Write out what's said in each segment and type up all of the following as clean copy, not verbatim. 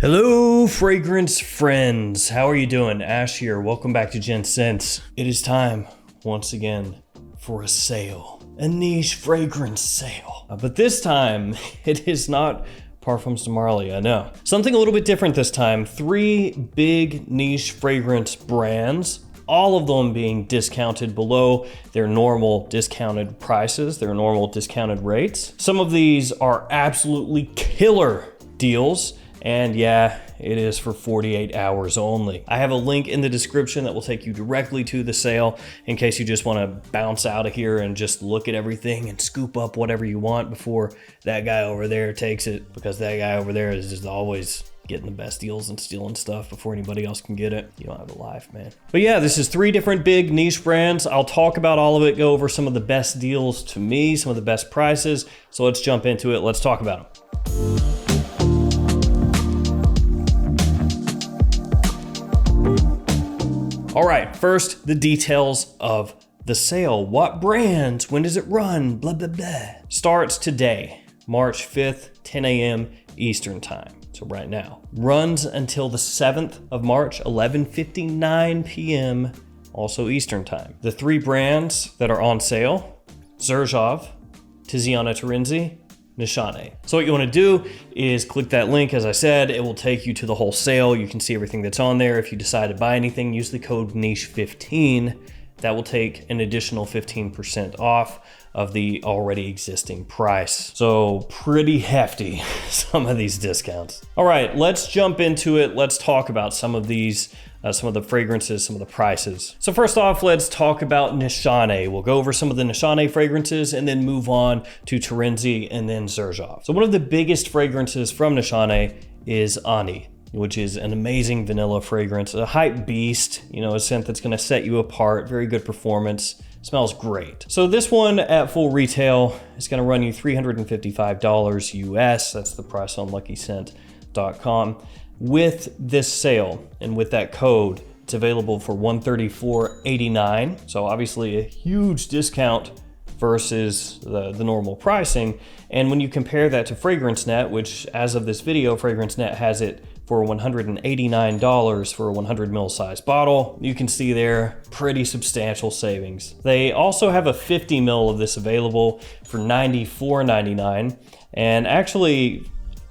Hello, fragrance friends. How are you doing? Ash here. Welcome back to Gents. It is time, once again, for a sale. A niche fragrance sale. But this time, it is not Parfums de Marly, I know. Something a little bit different this time. 3 big niche fragrance brands, all of them being discounted below their normal discounted prices, their normal discounted rates. Some of these are absolutely killer deals. And yeah, it is for 48 hours only. I have a link in the description that will take you directly to the sale in case you just want to bounce out of here and just look at everything and scoop up whatever you want before that guy over there takes it, because that guy over there is just always getting the best deals and stealing stuff before anybody else can get it. You don't have a life, man. But yeah, this is 3 different big niche brands. I'll talk about all of it, go over some of the best deals to me, some of the best prices. So let's jump into it. Let's talk about them. All right, first, the details of the sale. What brands? When does it run? Blah, blah, blah. Starts today, March 5th, 10 a.m. Eastern time. So right now. Runs until the 7th of March, 11:59 p.m. also Eastern time. The 3 brands that are on sale: Xerjoff, Tiziana Terenzi, Nishane. So what you want to do is click that link. As I said, it will take you to the whole sale. You can see everything that's on there. If you decide to buy anything, use the code NICHE15. That will take an additional 15% off of the already existing price. So pretty hefty, some of these discounts. All right, let's jump into it. Let's talk about some of these, some of the fragrances, some of the prices. So first off, let's talk about Nishane. We'll go over some of the Nishane fragrances and then move on to Terenzi and then Xerjoff. So one of the biggest fragrances from Nishane is Ani, which is an amazing vanilla fragrance, a hype beast, a scent that's gonna set you apart, very good performance, smells great. So this one at full retail is gonna run you $355 US, that's the price on luckyscent.com. With this sale and with that code, it's available for $134.89. So obviously a huge discount versus the normal pricing. And when you compare that to FragranceNet, which as of this video, FragranceNet has it for $189 for a 100 ml size bottle. You can see there, pretty substantial savings. They also have a 50 ml of this available for $94.99. And actually,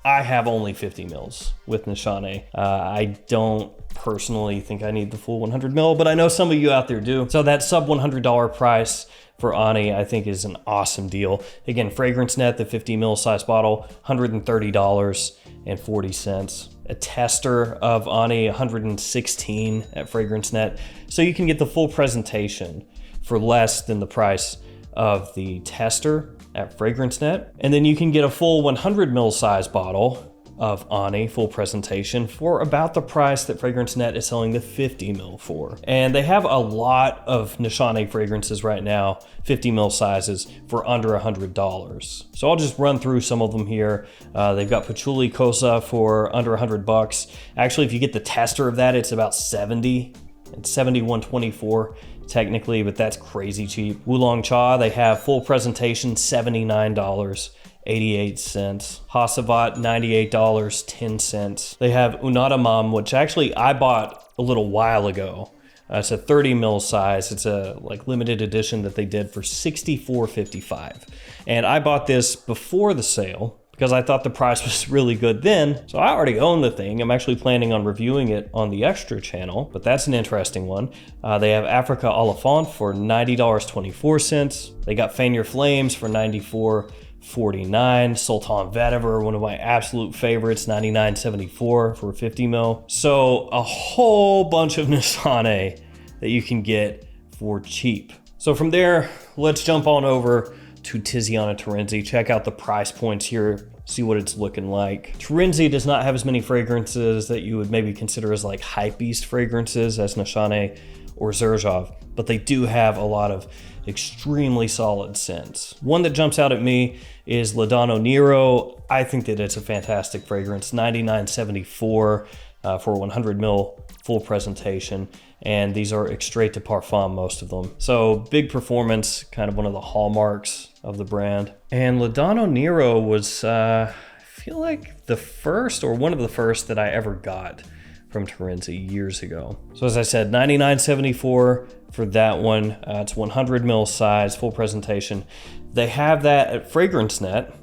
I have only 50 mils with Nishane. I don't personally think I need the full 100 ml, but I know some of you out there do. So that sub $100 price for Ani, I think, is an awesome deal. Again, FragranceNet, the 50 ml size bottle, $130.40. A tester of Ani, $116 at FragranceNet. So you can get the full presentation for less than the price of the tester at FragranceNet. And then you can get a full 100 ml size bottle of Ani, full presentation, for about the price that FragranceNet is selling the 50 ml for. And they have a lot of Nishane fragrances right now, 50 ml sizes, for under $100. So I'll just run through some of them here. They've got Patchouli Kosa for under $100. Actually, if you get the tester of that, it's about 70. It's 71.24 technically, but that's crazy cheap. Oolong Cha, they have full presentation, $79.88. Hasavat, $98.10. They have Unadamam, which actually I bought a little while ago. It's a 30 ml size. It's a limited edition that they did for $64.55. And I bought this before the sale because I thought the price was really good then. So I already own the thing. I'm actually planning on reviewing it on the Extra channel, but that's an interesting one. They have Africa Oliphant for $90.24. They got Fan Your Flames for $94.49. Sultan Vetiver, one of my absolute favorites, $99.74 for 50 ml. So a whole bunch of Nishane that you can get for cheap. So from there, let's jump on over to Tiziana Terenzi. Check out the price points here, see what it's looking like. Terenzi does not have as many fragrances that you would maybe consider as hype beast fragrances as Nishane or Xerjoff, but they do have a lot of extremely solid scents. One that jumps out at me is Ladano Nero. I think that it's a fantastic fragrance, $99.74 for 100 ml full presentation. And these are extrait de parfum, most of them. So big performance, kind of one of the hallmarks of the brand. And Ladano Nero was feel like the first or one of the first that I ever got from Terenzi years ago. So as I said, $99.74 for that one. It's 100 ml size, full presentation. They have that at Fragrance Net,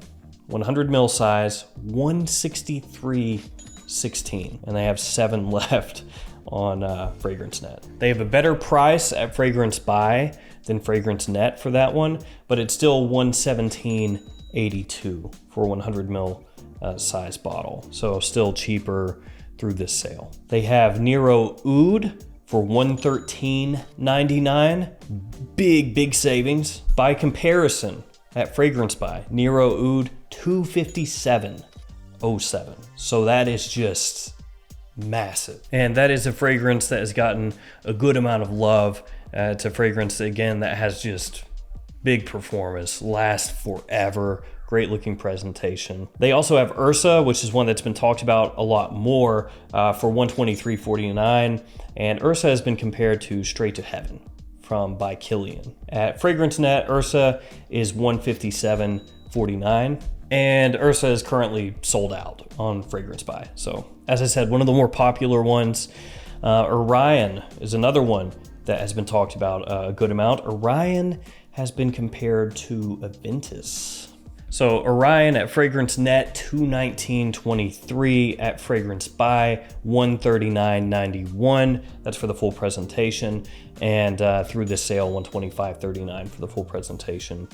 100 ml size, $163.16, and they have 7 left on Fragrance Net. They have a better price at Fragrance Buy than Fragrance Net for that one, but it's still $117.82 for 100 ml size bottle. So still cheaper through this sale. They have Nero Oud for $113.99. Big savings. By comparison, at Fragrance Buy, Nero Oud $257.07. So that is just massive. And that is a fragrance that has gotten a good amount of love. It's a fragrance, again, that has just big performance, lasts forever, great looking presentation. They also have Ursa, which is one that's been talked about a lot more, for $123.49. And Ursa has been compared to Straight to Heaven by Kilian. At Fragrance Net, Ursa is $157.49. And Ursa is currently sold out on Fragrance Buy. So, as I said, one of the more popular ones. Orion is another one that has been talked about a good amount. Orion has been compared to Aventus. So Orion at Fragrance Net, $219.23. At Fragrance Buy, $139.91. That's for the full presentation. And through this sale, $125.39 for the full presentation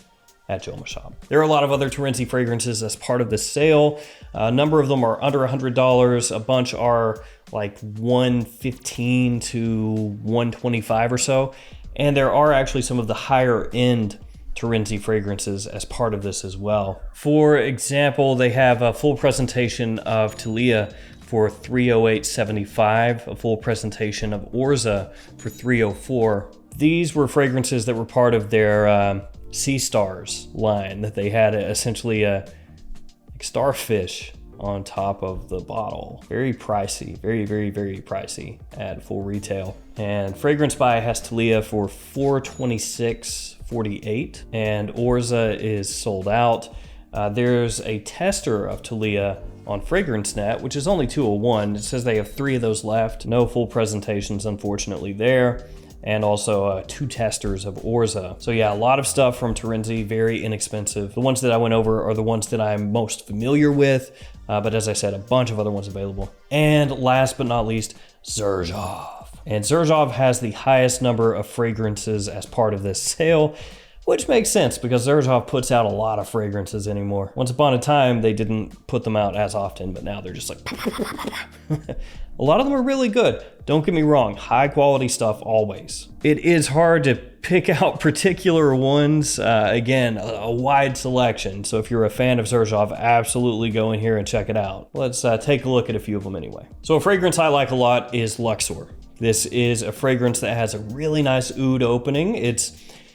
at Joma Shop. There are a lot of other Terenzi fragrances as part of this sale. A number of them are under $100. A bunch are like $115 to $125 or so. And there are actually some of the higher end Terenzi fragrances as part of this as well. For example, they have a full presentation of Talia for $308.75, a full presentation of Orza for $304. These were fragrances that were part of their Sea Stars line, that they had essentially a starfish on top of the bottle. Very pricey, very pricey at full retail. And Fragrance Buy has Talia for $426.48, and Orza is sold out. There's a tester of Talia on Fragrance Net, which is only 201. It says they have 3 of those left. No full presentations, unfortunately, there. And also 2 testers of Orza. So yeah, a lot of stuff from Terenzi, very inexpensive. The ones that I went over are the ones that I'm most familiar with, but as I said, a bunch of other ones available. And last but not least, Xerjoff. And Xerjoff has the highest number of fragrances as part of this sale, which makes sense because Xerjoff puts out a lot of fragrances anymore. Once upon a time, they didn't put them out as often, but now they're just like... A lot of them are really good. Don't get me wrong, high quality stuff always. It is hard to pick out particular ones. Again, a wide selection. So if you're a fan of Xerjoff, absolutely go in here and check it out. Let's take a look at a few of them anyway. So a fragrance I like a lot is Luxor. This is a fragrance that has a really nice oud opening. It's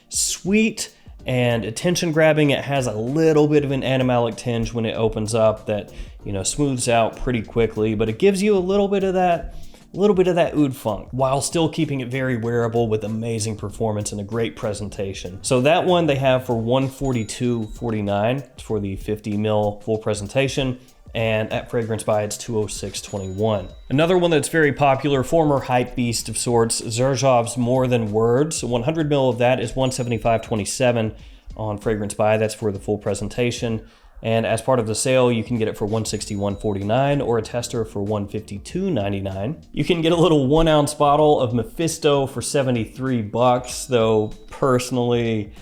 sweet and attention grabbing. It has a little bit of an animalic tinge when it opens up that, you know, smooths out pretty quickly, but it gives you a little bit of that oud funk while still keeping it very wearable with amazing performance and a great presentation. So that one they have for $142.49 for the 50 ml full presentation. And at Fragrance Buy, it's $206.21. Another one that's very popular, former hype beast of sorts, Xerjoff's More Than Words. 100 ml of that is $175.27 on Fragrance Buy. That's for the full presentation. And as part of the sale, you can get it for $161.49 or a tester for $152.99. You can get a little 1 ounce bottle of Mephisto for $73, though personally,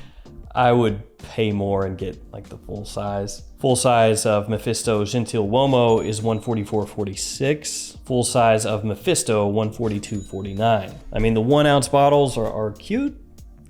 I would pay more and get like the full size. Full size of Mephisto Gentil Uomo is $144.46. Full size of Mephisto, $142.49. I mean, the 1 ounce bottles are cute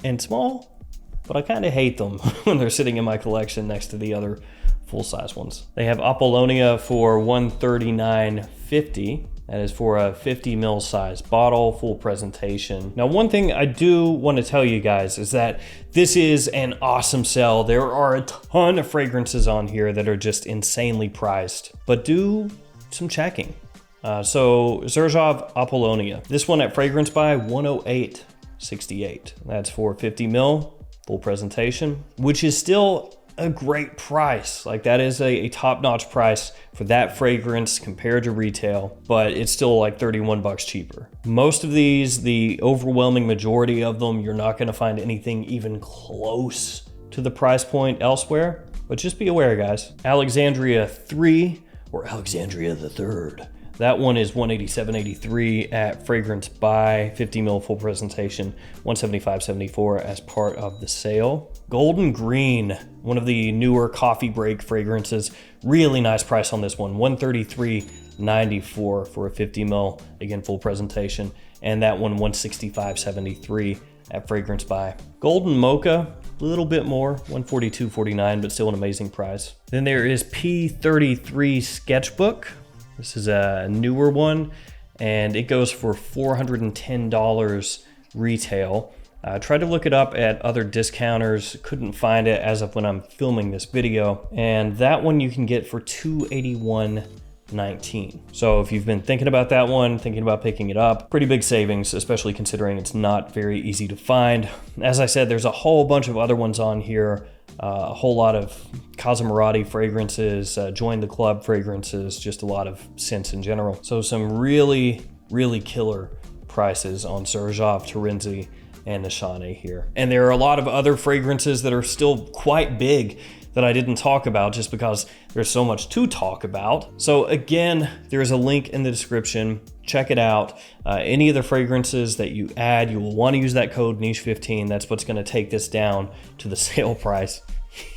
and small, but I kind of hate them when they're sitting in my collection next to the other full-size ones. They have Apollonia for $139.50. That is for a 50 ml size bottle, full presentation. Now, one thing I do want to tell you guys is that this is an awesome sale. There are a ton of fragrances on here that are just insanely priced, but do some checking. So Xerjoff Apollonia. This one at Fragrance Buy, $108.68. That's for 50 ml, full presentation, which is still a great price. Like that is a top-notch price for that fragrance compared to retail, but it's still like 31 bucks cheaper. Most of these, the overwhelming majority of them, you're not gonna find anything even close to the price point elsewhere, but just be aware, guys. Alexandria 3 or Alexandria the 3rd. That one is $187.83 at Fragrance Buy, 50 ml full presentation, $175.74 as part of the sale. Golden Green, one of the newer coffee break fragrances. Really nice price on this one, $133.94 for a 50 ml, again, full presentation. And that one, $165.73 at Fragrance Buy. Golden Mocha, a little bit more, $142.49, but still an amazing price. Then there is P33 Sketchbook. This is a newer one, and it goes for $410 retail. I tried to look it up at other discounters, couldn't find it as of when I'm filming this video, and that one you can get for $281.19. So if you've been thinking about that one, thinking about picking it up, pretty big savings, especially considering it's not very easy to find. As I said, there's a whole bunch of other ones on here. A whole lot of Cosmoratti fragrances, Join the Club fragrances, just a lot of scents in general. So some really, really killer prices on Xerjoff, Terenzi, and Nishane here. And there are a lot of other fragrances that are still quite big that I didn't talk about just because there's so much to talk about. So again, there's a link in the description. Check it out. Any of the fragrances that you add, you will want to use that code Niche15. That's what's going to take this down to the sale price.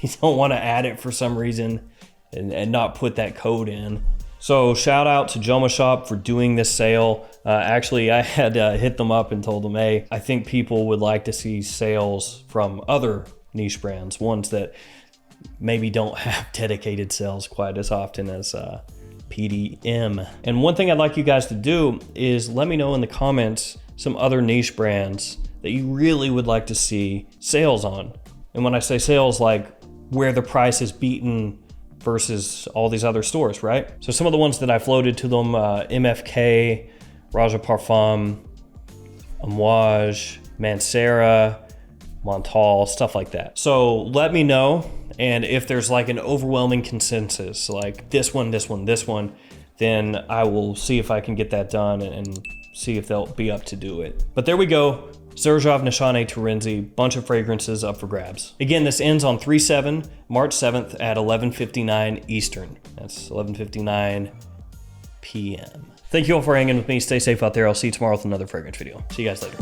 You don't want to add it for some reason and not put that code in. So shout out to Joma Shop for doing this sale. Actually, I had hit them up and told them, hey, I think people would like to see sales from other niche brands, ones that maybe don't have dedicated sales quite as often as PDM. And one thing I'd like you guys to do is let me know in the comments some other niche brands that you really would like to see sales on. And when I say sales, like where the price is beaten versus all these other stores, right? So some of the ones that I floated to them, MFK, Raja Parfum, Amouage, Mancera, Montal, stuff like that. So let me know. And if there's like an overwhelming consensus, like this one, then I will see if I can get that done and see if they'll be up to do it. But there we go. Xerjoff, Nishane, Terenzi, bunch of fragrances up for grabs. Again, this ends on 3/7, March 7th at 11:59 Eastern. That's 11:59 p.m. Thank you all for hanging with me. Stay safe out there. I'll see you tomorrow with another fragrance video. See you guys later.